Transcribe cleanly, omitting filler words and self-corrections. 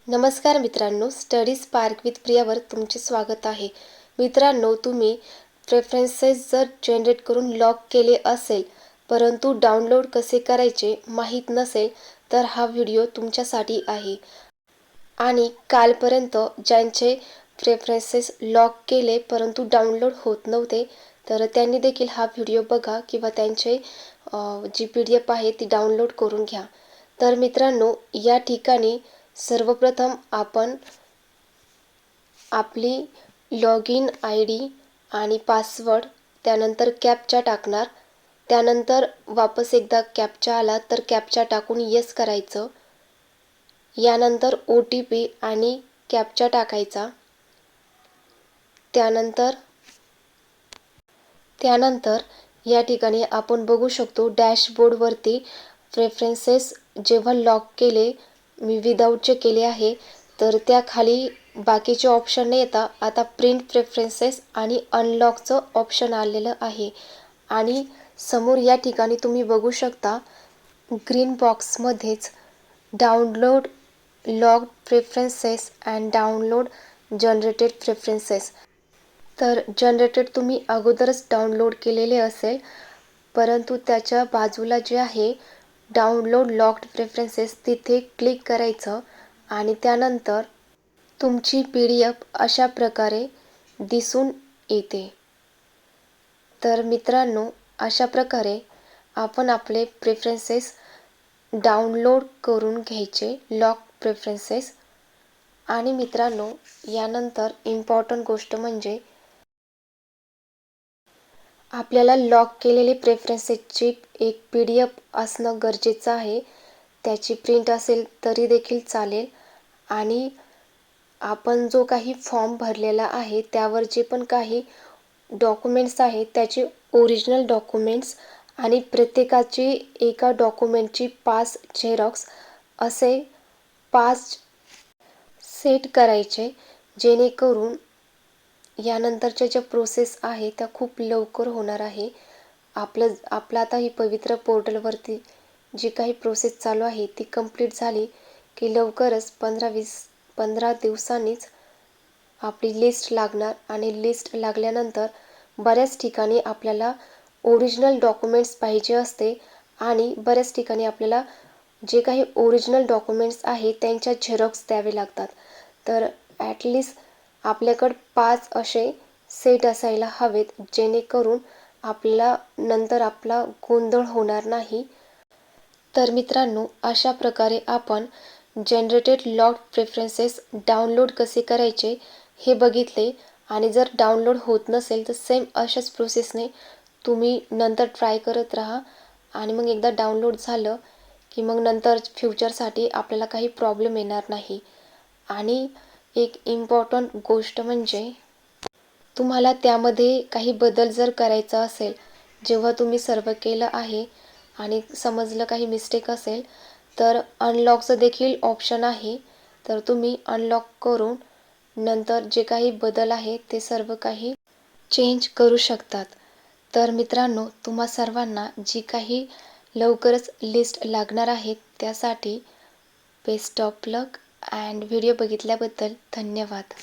नमस्कार मित्रांनो, study spark with प्रियावर तुमचे स्वागत आहे. मित्रांनो, तुम्ही प्रेफरन्सेस जर जनरेट करून लॉक केले असेल, परंतु डाउनलोड कसे करायचे माहीत नसेल, तर हा व्हिडिओ तुमच्यासाठी आहे. आणि कालपर्यंत ज्यांचे प्रेफरन्सेस लॉक केले परंतु डाउनलोड होत नव्हते, तर त्यांनी देखील हा व्हिडिओ बघा किंवा त्यांचे जी PDF आहे ती डाउनलोड करून घ्या. तर मित्रांनो, या ठिकाणी सर्वप्रथम आपण आपली लॉग इन ID आणि पासवर्ड, त्यानंतर कॅप्चा टाकणार. त्यानंतर वापस एकदा कॅप्चा आला तर कॅप्चा टाकून येस करायचं. यानंतर OTP आणि कॅप्चा टाकायचा. त्यानंतर या ठिकाणी आपण बघू शकतो डॅशबोर्डवरती प्रेफरन्सेस जेव्हा लॉक केले, मी विदाऊटचे केले आहे, तर त्या खाली बाकीचे ऑप्शन नाही येता आता प्रिंट प्रेफरन्सेस आणि अनलॉकचं ऑप्शन आलेलं आहे. आणि समोर या ठिकाणी तुम्ही बघू शकता ग्रीन बॉक्समध्येच download logged preferences and download generated preferences. तर जनरेटेड तुम्ही अगोदरच डाउनलोड केलेले असेल, परंतु त्याच्या बाजूला जे आहे डाउनलोड लॉक्ड प्रेफरन्सेस तिथे क्लिक करायचं आणि त्यानंतर तुमची PDF अशा प्रकारे दिसून येते. तर मित्रांनो, अशा प्रकारे आपण आपले प्रेफरन्सेस डाउनलोड करून घ्यायचे, लॉक प्रेफरन्सेस. आणि मित्रांनो, यानंतर इम्पॉर्टंट गोष्ट म्हणजे आपल्याला लॉक केलेले प्रेफरन्सेसची एक PDF असणं गरजेचं आहे. त्याची प्रिंट असेल तरी देखील चालेल. आणि आपण जो काही फॉर्म भरलेला आहे त्यावर जे पण काही डॉक्युमेंट्स आहेत त्याचे ओरिजिनल डॉक्युमेंट्स आणि प्रत्येकाची एका डॉक्युमेंटची 5 झेरॉक्स असे 5 सेट करायचे, जेणेकरून यानंतरच्या ज्या प्रोसेस आहे त्या खूप लवकर होणार आहे. आपलं आता ही पवित्र पोर्टलवरती जी काही प्रोसेस चालू आहे ती कंप्लीट झाली की लवकरच 15 दिवसांनीच आपली लिस्ट लागणार. आणि लिस्ट लागल्यानंतर बऱ्याच ठिकाणी आपल्याला ओरिजिनल डॉक्युमेंट्स पाहिजे असते आणि बऱ्याच ठिकाणी आपल्याला जे काही ओरिजिनल डॉक्युमेंट्स आहे त्यांच्या झेरॉक्स द्यावे लागतात. तर ॲटलिस्ट आपल्याकडं 5 असे सेट असायला हवेत, जेणेकरून आपल्याला नंतर आपला गोंधळ होणार नाही. तर मित्रांनो, अशा प्रकारे आपण जनरेटेड लॉक्ड प्रेफरन्सेस डाउनलोड कसे करायचे हे बघितले. आणि जर डाउनलोड होत नसेल तर सेम अशाच प्रोसेसने तुम्ही नंतर ट्राय करत राहा. आणि मग एकदा डाउनलोड झालं की मग नंतर फ्युचरसाठी आपल्याला काही प्रॉब्लेम येणार नाही. आणि एक इम्पॉर्टंट गोष्ट म्हणजे तुम्हाला त्यामध्ये काही बदल जर करायचा असेल, जेव्हा तुम्ही सर्व केलं आहे आणि समजलं काही मिस्टेक असेल, तर अनलॉकचं देखील ऑप्शन आहे. तर तुम्ही अनलॉक करून नंतर जे काही बदल आहे ते सर्व काही चेंज करू शकतात. तर मित्रांनो, तुम्हा सर्वांना जी काही लवकरच लिस्ट लागणार आहे त्यासाठी best of luck. And video बघितल्याबद्दल धन्यवाद.